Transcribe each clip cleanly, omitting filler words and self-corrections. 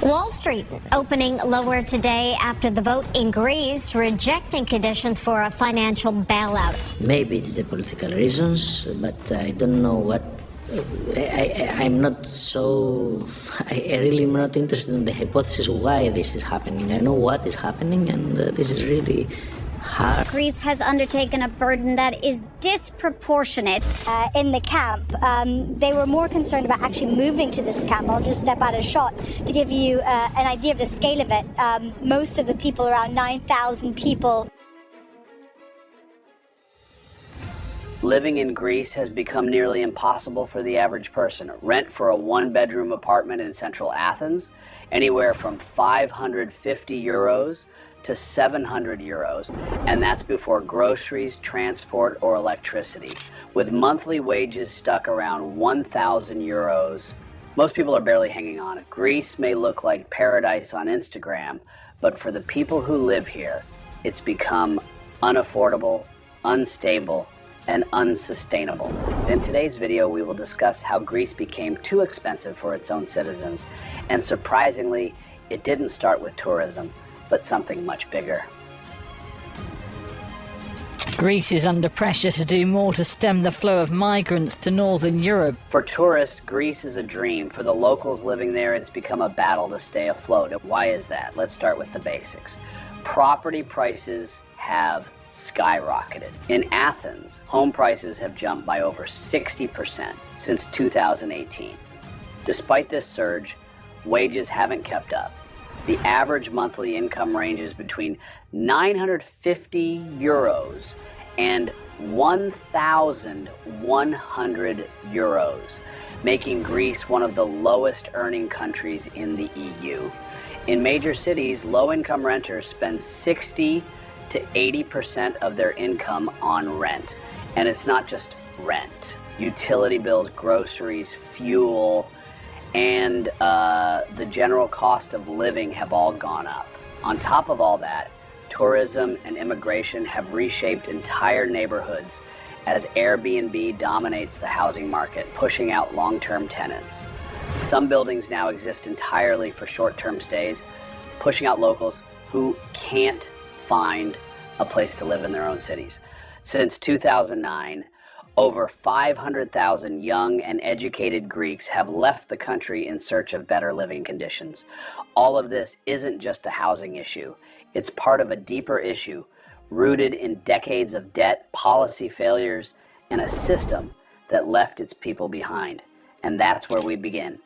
Wall Street opening lower today after the vote in Greece rejecting conditions for a financial bailout. Maybe it is the political reasons, but I don't know what. I'm not so. I really am not interested in the hypothesis why this is happening. I know what is happening, and this is really hard. Greece has undertaken a burden that is disproportionate. In the camp, they were more concerned about actually moving to this camp. I'll just step out a shot to give you an idea of the scale of it. Most of the people, around 9,000 people. Living in Greece has become nearly impossible for the average person. Rent for a one-bedroom apartment in central Athens, anywhere from 550 euros to 700 euros, and that's before groceries, transport, or electricity. With monthly wages stuck around 1,000 euros, most people are barely hanging on. Greece may look like paradise on Instagram, but for the people who live here, it's become unaffordable, unstable, and unsustainable. In today's video, we will discuss how Greece became too expensive for its own citizens, and surprisingly, it didn't start with tourism, but something much bigger. Greece is under pressure to do more to stem the flow of migrants to northern Europe. For tourists, Greece is a dream. For the locals living there, it's become a battle to stay afloat. Why is that? Let's start with the basics. Property prices have skyrocketed. In Athens, home prices have jumped by over 60% since 2018. Despite this surge, wages haven't kept up. The average monthly income ranges between 950 euros and 1,100 euros, making Greece one of the lowest earning countries in the EU. In major cities, low-income renters spend 60 to 80% of their income on rent. And it's not just rent. Utility bills, groceries, fuel, and the general cost of living have all gone up. On top of all that, tourism and immigration have reshaped entire neighborhoods as Airbnb dominates the housing market, pushing out long-term tenants. Some buildings now exist entirely for short-term stays, pushing out locals who can't find a place to live in their own cities. Since 2009, over 500,000 young and educated Greeks have left the country in search of better living conditions. All of this isn't just a housing issue. It's part of a deeper issue rooted in decades of debt, policy failures, and a system that left its people behind. And that's where we begin.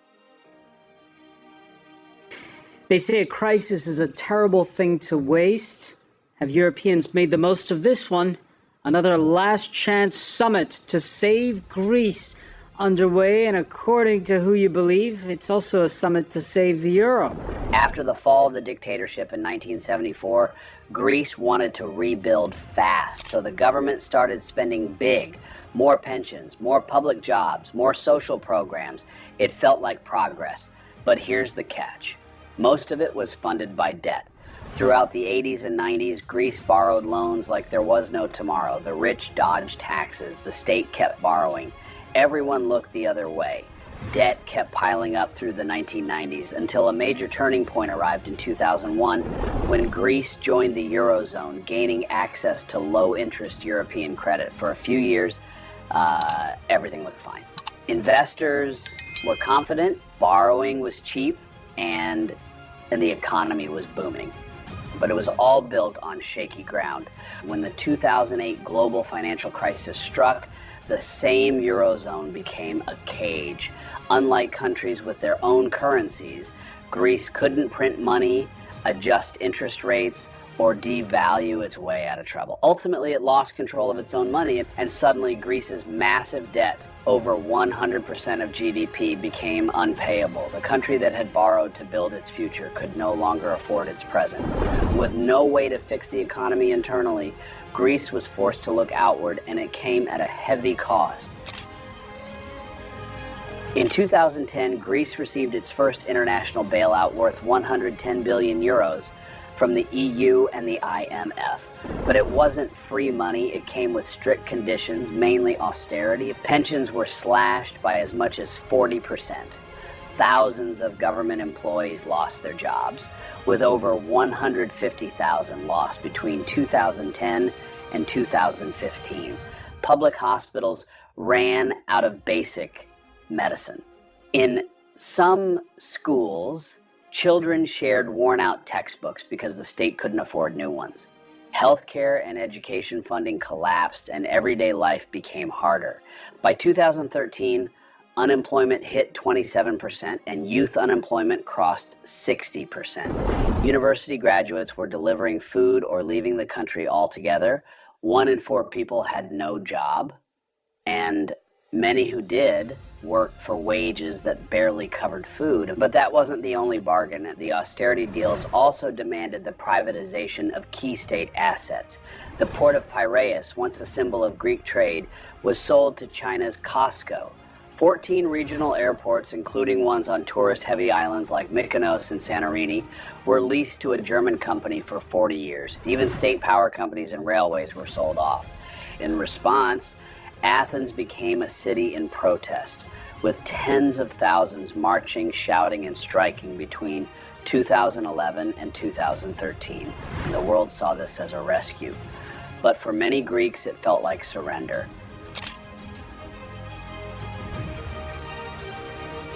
They say a crisis is a terrible thing to waste. Have Europeans made the most of this one? Another last chance summit to save Greece underway, and according to who you believe, it's also a summit to save the euro. After the fall of the dictatorship in 1974, Greece wanted to rebuild fast, so the government started spending big. More pensions, more public jobs, more social programs. It felt like progress. But here's the catch. Most of it was funded by debt. Throughout the 80s and 90s, Greece borrowed loans like there was no tomorrow. The rich dodged taxes. The state kept borrowing. Everyone looked the other way. Debt kept piling up through the 1990s until a major turning point arrived in 2001 when Greece joined the Eurozone, gaining access to low-interest European credit. For a few years, everything looked fine. Investors were confident, borrowing was cheap, and the economy was booming. But it was all built on shaky ground. When the 2008 global financial crisis struck, the same Eurozone became a cage. Unlike countries with their own currencies, Greece couldn't print money, adjust interest rates, or devalue its way out of trouble. Ultimately, it lost control of its own money, and suddenly Greece's massive debt, over 100% of GDP, became unpayable. The country that had borrowed to build its future could no longer afford its present. With no way to fix the economy internally, Greece was forced to look outward, and it came at a heavy cost. In 2010, Greece received its first international bailout worth 110 billion euros from the EU and the IMF. But it wasn't free money. It came with strict conditions, mainly austerity. Pensions were slashed by as much as 40%. Thousands of government employees lost their jobs, with over 150,000 lost between 2010 and 2015. Public hospitals ran out of basic medicine. In some schools, children shared worn-out textbooks because the state couldn't afford new ones. Healthcare and education funding collapsed, and everyday life became harder. By 2013, unemployment hit 27%, and youth unemployment crossed 60%. University graduates were delivering food or leaving the country altogether. 1 in 4 people had no job, and many who did worked for wages that barely covered food. But that wasn't the only bargain. The austerity deals also demanded the privatization of key state assets. The port of Piraeus, once a symbol of Greek trade, was sold to China's Costco. 14 regional airports, including ones on tourist-heavy islands like Mykonos and Santorini, were leased to a German company for 40 years. Even state power companies and railways were sold off. In response, Athens became a city in protest, with tens of thousands marching, shouting, and striking between 2011 and 2013. And the world saw this as a rescue. But for many Greeks, it felt like surrender.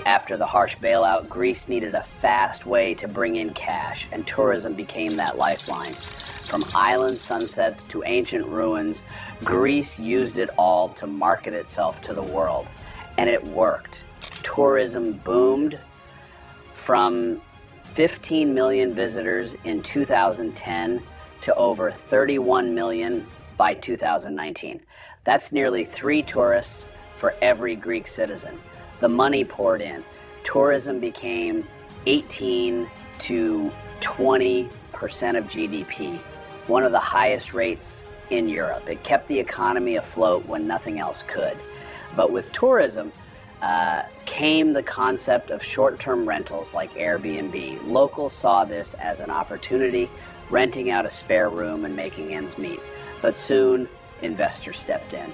After the harsh bailout, Greece needed a fast way to bring in cash, and tourism became that lifeline. From island sunsets to ancient ruins, Greece used it all to market itself to the world. And it worked. Tourism boomed from 15 million visitors in 2010 to over 31 million by 2019. That's nearly 3 tourists for every Greek citizen. The money poured in. Tourism became 18 to 20% of GDP, one of the highest rates in Europe. It kept the economy afloat when nothing else could. But with tourism came the concept of short-term rentals like Airbnb. Locals saw this as an opportunity, renting out a spare room and making ends meet. But soon, investors stepped in.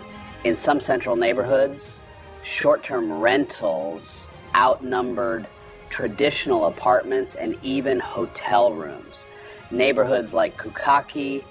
In some central neighborhoods, short-term rentals outnumbered traditional apartments and even hotel rooms. Neighborhoods like Koukaki,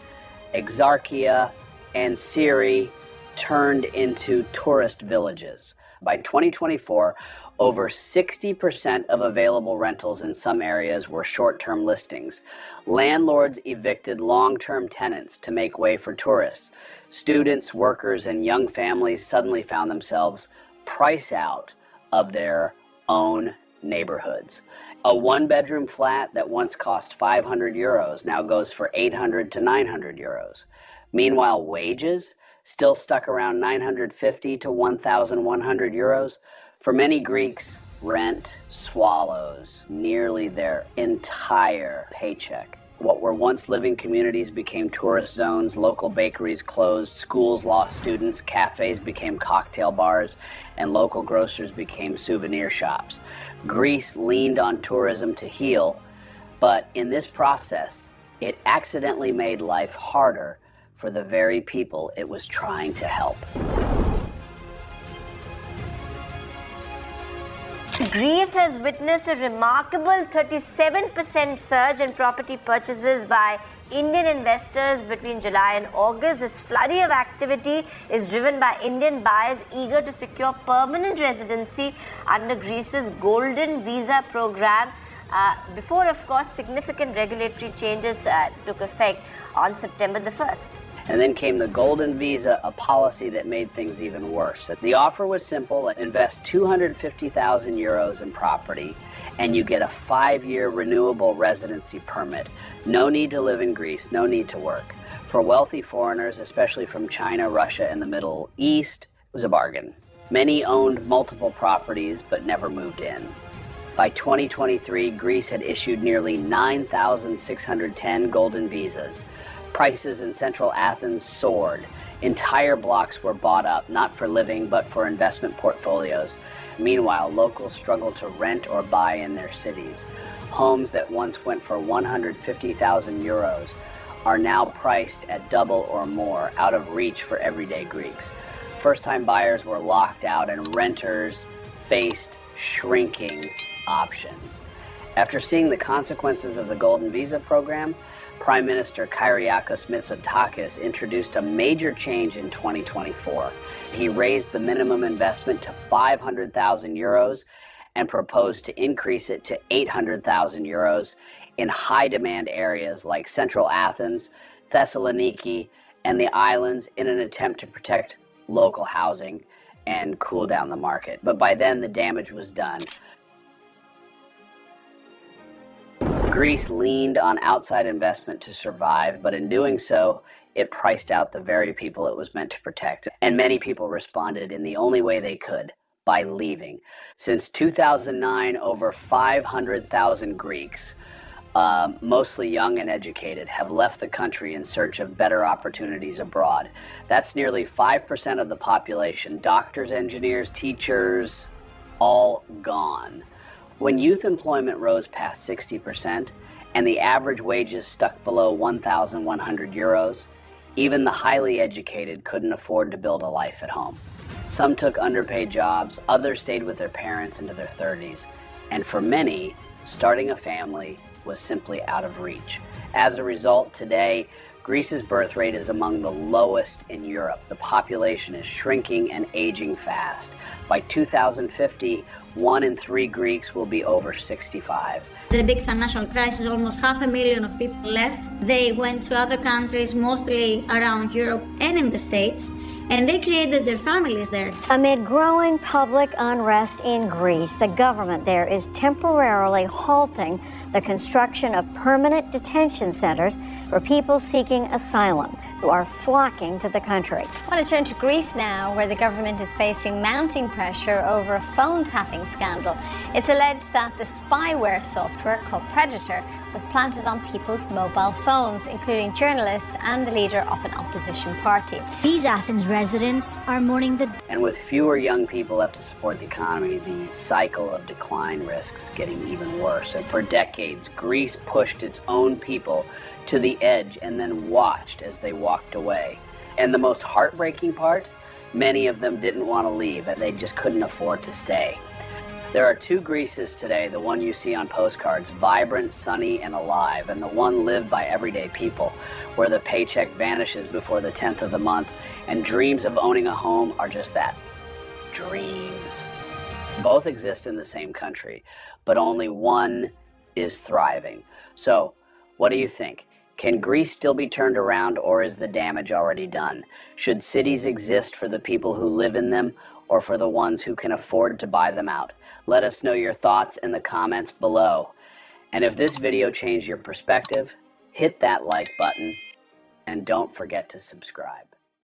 Exarchia, and Syri turned into tourist villages. By 2024, over 60% of available rentals in some areas were short-term listings. Landlords evicted long-term tenants to make way for tourists. Students, workers, and young families suddenly found themselves price out of their own neighborhoods. A 1-bedroom flat that once cost 500 euros now goes for 800 to 900 euros. Meanwhile, wages still stuck around 950 to 1,100 euros. For many Greeks, rent swallows nearly their entire paycheck. What were once living communities became tourist zones, local bakeries closed, schools lost students, cafes became cocktail bars, and local grocers became souvenir shops. Greece leaned on tourism to heal, but in this process, it accidentally made life harder for the very people it was trying to help. Greece has witnessed a remarkable 37% surge in property purchases by Indian investors between July and August. This flurry of activity is driven by Indian buyers eager to secure permanent residency under Greece's Golden Visa program, before, of course, significant regulatory changes took effect on September the 1st. And then came the Golden Visa, a policy that made things even worse. The offer was simple: invest 250,000 euros in property and you get a 5-year renewable residency permit. No need to live in Greece, no need to work. For wealthy foreigners, especially from China, Russia, and the Middle East, it was a bargain. Many owned multiple properties but never moved in. By 2023, Greece had issued nearly 9,610 golden visas. Prices in central Athens soared. Entire blocks were bought up, not for living, but for investment portfolios. Meanwhile, locals struggled to rent or buy in their cities. Homes that once went for 150,000 euros are now priced at double or more, out of reach for everyday Greeks. First-time buyers were locked out and renters faced shrinking options. After seeing the consequences of the Golden Visa program, Prime Minister Kyriakos Mitsotakis introduced a major change in 2024. He raised the minimum investment to 500,000 euros and proposed to increase it to 800,000 euros in high-demand areas like central Athens, Thessaloniki, and the islands in an attempt to protect local housing and cool down the market. But by then, the damage was done. Greece leaned on outside investment to survive, but in doing so, it priced out the very people it was meant to protect. And many people responded in the only way they could, by leaving. Since 2009, over 500,000 Greeks, mostly young and educated, have left the country in search of better opportunities abroad. That's nearly 5% of the population. Doctors, engineers, teachers, all gone. When youth employment rose past 60% and the average wages stuck below 1,100 euros, even the highly educated couldn't afford to build a life at home. Some took underpaid jobs, others stayed with their parents into their 30s, and for many, starting a family was simply out of reach. As a result, today, Greece's birth rate is among the lowest in Europe. The population is shrinking and aging fast. By 2050, 1 in 3 Greeks will be over 65. The big financial crisis, almost 500,000 of people left. They went to other countries, mostly around Europe and in the States, and they created their families there. Amid growing public unrest in Greece, the government there is temporarily halting the construction of permanent detention centers for people seeking asylum who are flocking to the country. I want to turn to Greece now, where the government is facing mounting pressure over a phone tapping scandal. It's alleged that the spyware software called Predator was planted on people's mobile phones, including journalists and the leader of an opposition party. These Athens residents are mourning the... And with fewer young people left to support the economy, the cycle of decline risks getting even worse. And for decades, Greece pushed its own people to the edge and then watched as they walked away. And the most heartbreaking part, many of them didn't want to leave and they just couldn't afford to stay. There are 2 Greeces today, the one you see on postcards, vibrant, sunny, and alive, and the one lived by everyday people, where the paycheck vanishes before the 10th of the month, and dreams of owning a home are just that, dreams. Both exist in the same country, but only one is thriving. So, what do you think? Can Greece still be turned around, or is the damage already done? Should cities exist for the people who live in them, or for the ones who can afford to buy them out? Let us know your thoughts in the comments below. And if this video changed your perspective, hit that like button and don't forget to subscribe.